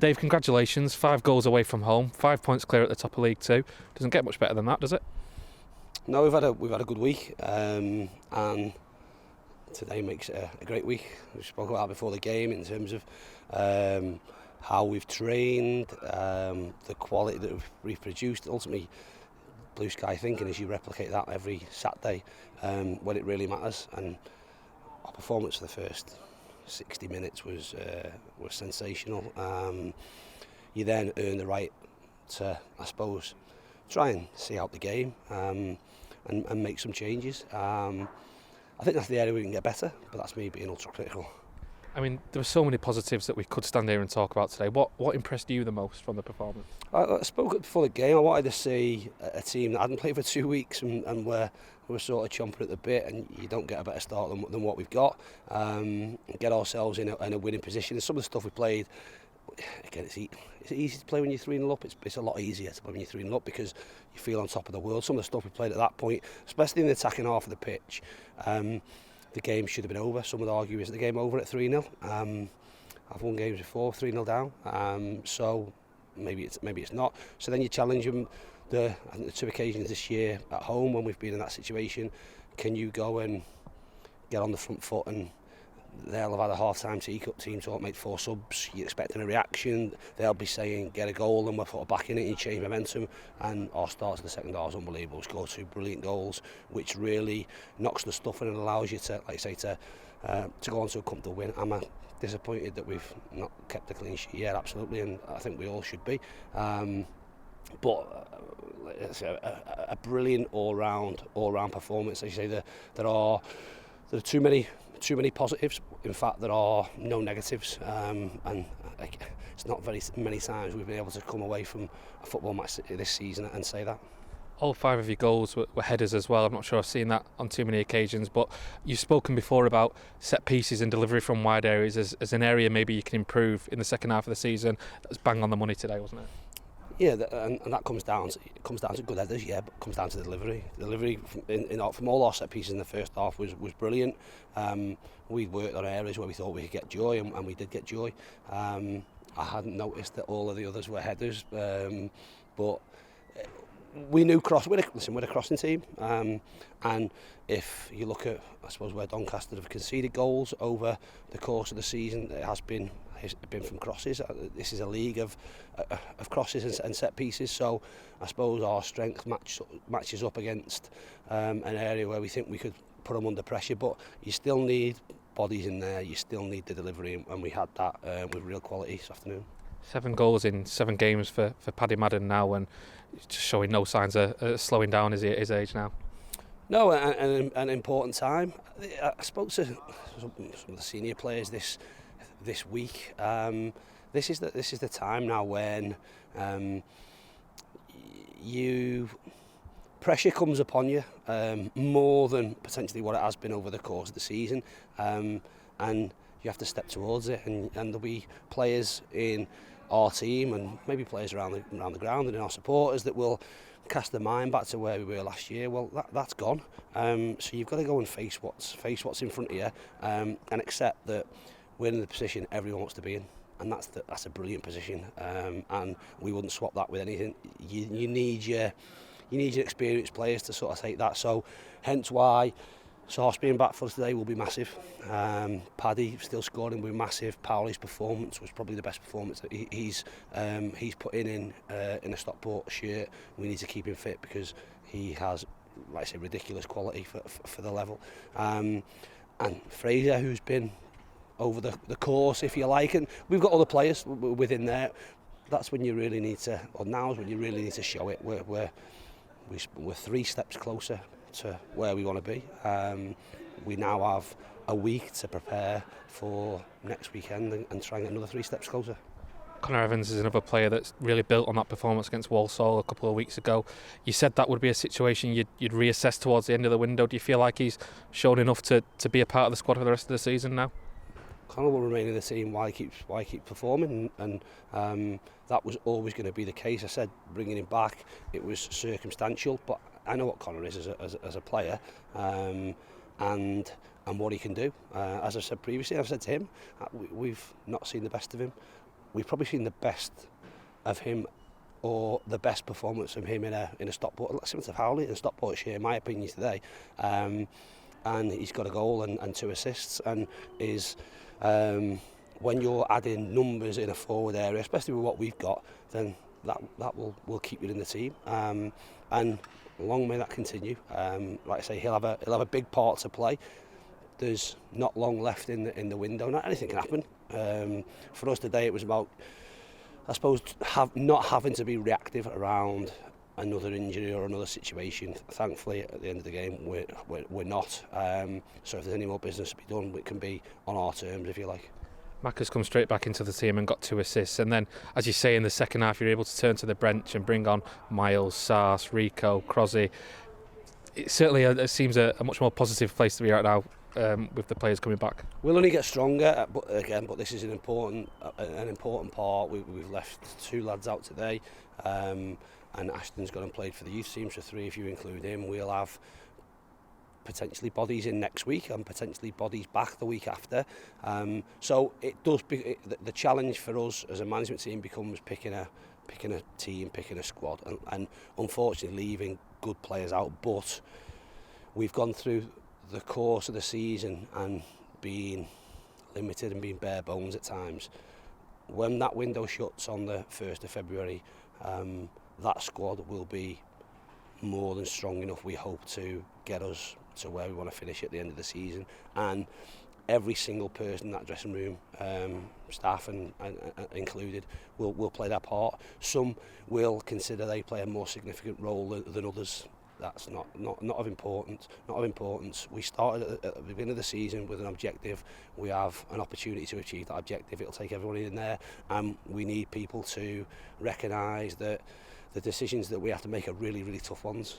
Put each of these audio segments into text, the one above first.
Dave, congratulations. 5 goals away from home, 5 points clear at the top of League Two. Doesn't get much better than that, does it? No, we've had a good week, and today makes it a great week. We spoke about that before the game in terms of how we've trained, the quality that we've produced. Ultimately, blue sky thinking is you replicate that every Saturday when it really matters. And our performance for the first 60 minutes was sensational. You then earn the right to, I suppose, try and see out the game and make some changes. I think that's the area we can get better, but that's me being ultra critical. I mean, there were so many positives that we could stand here and talk about today. What impressed you the most from the performance? I spoke before the game. I wanted to see a team that hadn't played for 2 weeks and were sort of chomping at the bit, and you don't get a better start than what we've got. Get ourselves in a winning position. And some of the stuff we played, again, it's easy to play when you're 3-0 up. It's a lot easier to play when you're 3-0 up because you feel on top of the world. Some of the stuff we played at that point, especially in the attacking half of the pitch, the game should have been over. Some would argue, is the game over at 3-0? I've won games before 3-0 down, so maybe it's not. So then you challenge them. I think the 2 occasions this year at home when we've been in that situation, can you go and get on the front foot? And they'll have had a half-time team talk, made 4 subs. You're expecting a reaction. They'll be saying get a goal, and we're sort of back in it and you change momentum. And our start to the second half is unbelievable. We scored 2 brilliant goals, which really knocks the stuff in and allows you to, like I say, to go on to a comfortable win. I'm disappointed that we've not kept a clean sheet yet, absolutely, and I think we all should be. But it's a brilliant all-round performance. As you say, there are too many positives. In fact, there are no negatives, and it's not very many times we've been able to come away from a football match this season and say that. All 5 of your goals were headers as well. I'm not sure I've seen that on too many occasions, but you've spoken before about set pieces and delivery from wide areas as an area maybe you can improve in the second half of the season. That was bang on the money today, wasn't it? Yeah, and that comes down to good headers, yeah, but it comes down to the delivery. Delivery from all our set pieces in the first half was brilliant. We worked on areas where we thought we could get joy, and we did get joy. I hadn't noticed that all of the others were headers, but we knew we're a crossing team, and if you look at, I suppose, where Doncaster have conceded goals over the course of the season, it has been from crosses. This is a league of crosses and set pieces, so I suppose our strength matches up against an area where we think we could put them under pressure, but you still need bodies in there, you still need the delivery, and we had that with real quality this afternoon. 7 goals in 7 games for Paddy Madden now, and just showing no signs of slowing down at his age now. No, an important time. I spoke to some of the senior players this week. This is the time now when pressure comes upon you more than potentially what it has been over the course of the season, and you have to step towards it. And there'll be players in our team and maybe players around the ground and in our supporters that will cast their mind back to where we were last year. Well, that's gone. So you've got to go and face what's in front of you, and accept that we're in the position everyone wants to be in, and that's a brilliant position, and we wouldn't swap that with anything. You need your experienced players to sort of take that. So hence why Sauce being back for us today will be massive. Paddy still scoring will be massive. Paoli's performance was probably the best performance that he's put in a Stockport shirt. We need to keep him fit because he has, like I say, ridiculous quality for the level. And Fraser, who's been over the course, if you like, and we've got other players within there. That's when you really need to, or now is when you really need to show it. We're 3 steps closer to where we want to be. We now have a week to prepare for next weekend and try and get another 3 steps closer. Conor Evans is another player that's really built on that performance against Walsall a couple of weeks ago. You said that would be a situation you'd reassess towards the end of the window. Do you feel like he's shown enough to be a part of the squad for the rest of the season now? Conor will remain in the team while he keeps performing, and that was always going to be the case. I said bringing him back, it was circumstantial, but I know what Conor is as a player, and what he can do. As I said previously, I've said to him, we've not seen the best of him. we've probably seen the best of him, or the best performance from him in a Stockport, similar to Howley in Stockportshire, in my opinion, today. And he's got a goal and 2 assists, and is when you're adding numbers in a forward area, especially with what we've got, then that will keep you in the team. And long may that continue. Like I say, he'll have a big part to play. There's not long left in the window. Not anything can happen. For us today, it was about, I suppose, not having to be reactive around another injury or another situation. Thankfully, at the end of the game, we're not. So if there's any more business to be done, it can be on our terms, if you like. Mac has come straight back into the team and got 2 assists, and then, as you say, in the second half you're able to turn to the bench and bring on Miles, Sars, Rico, Crosby. It certainly it seems a much more positive place to be right now, with the players coming back. We'll only get stronger, but this is an important part. We've left 2 lads out today, and Ashton's gone and played for the youth teams, for 3 if you include him. We'll have potentially bodies in next week and potentially bodies back the week after. So it does. The challenge for us as a management team becomes picking a team, picking a squad, and unfortunately leaving good players out. But we've gone through the course of the season and being limited and being bare bones at times. When that window shuts on the 1st of February, that squad will be more than strong enough, we hope, to get us to where we want to finish at the end of the season. And every single person in that dressing room, staff and included, will play their part. Some will consider they play a more significant role than others. That's not of importance. We started at the beginning of the season with an objective. We have an opportunity to achieve that objective. It'll take everyone in there, and we need people to recognise that the decisions that we have to make are really, really tough ones.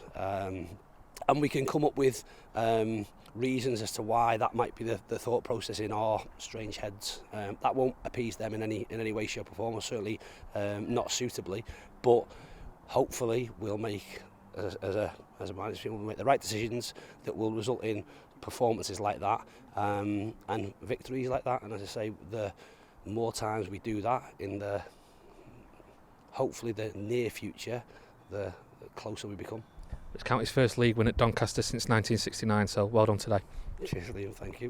And we can come up with reasons as to why that might be the thought process in our strange heads. That won't appease them in any way, shape or form, or certainly not suitably. But hopefully we'll make, as a management team, we'll make the right decisions that will result in performances like that, and victories like that. And as I say, the more times we do that in the, hopefully the near future, the closer we become. It's County's first league win at Doncaster since 1969, so well done today. Cheers, Liam, thank you.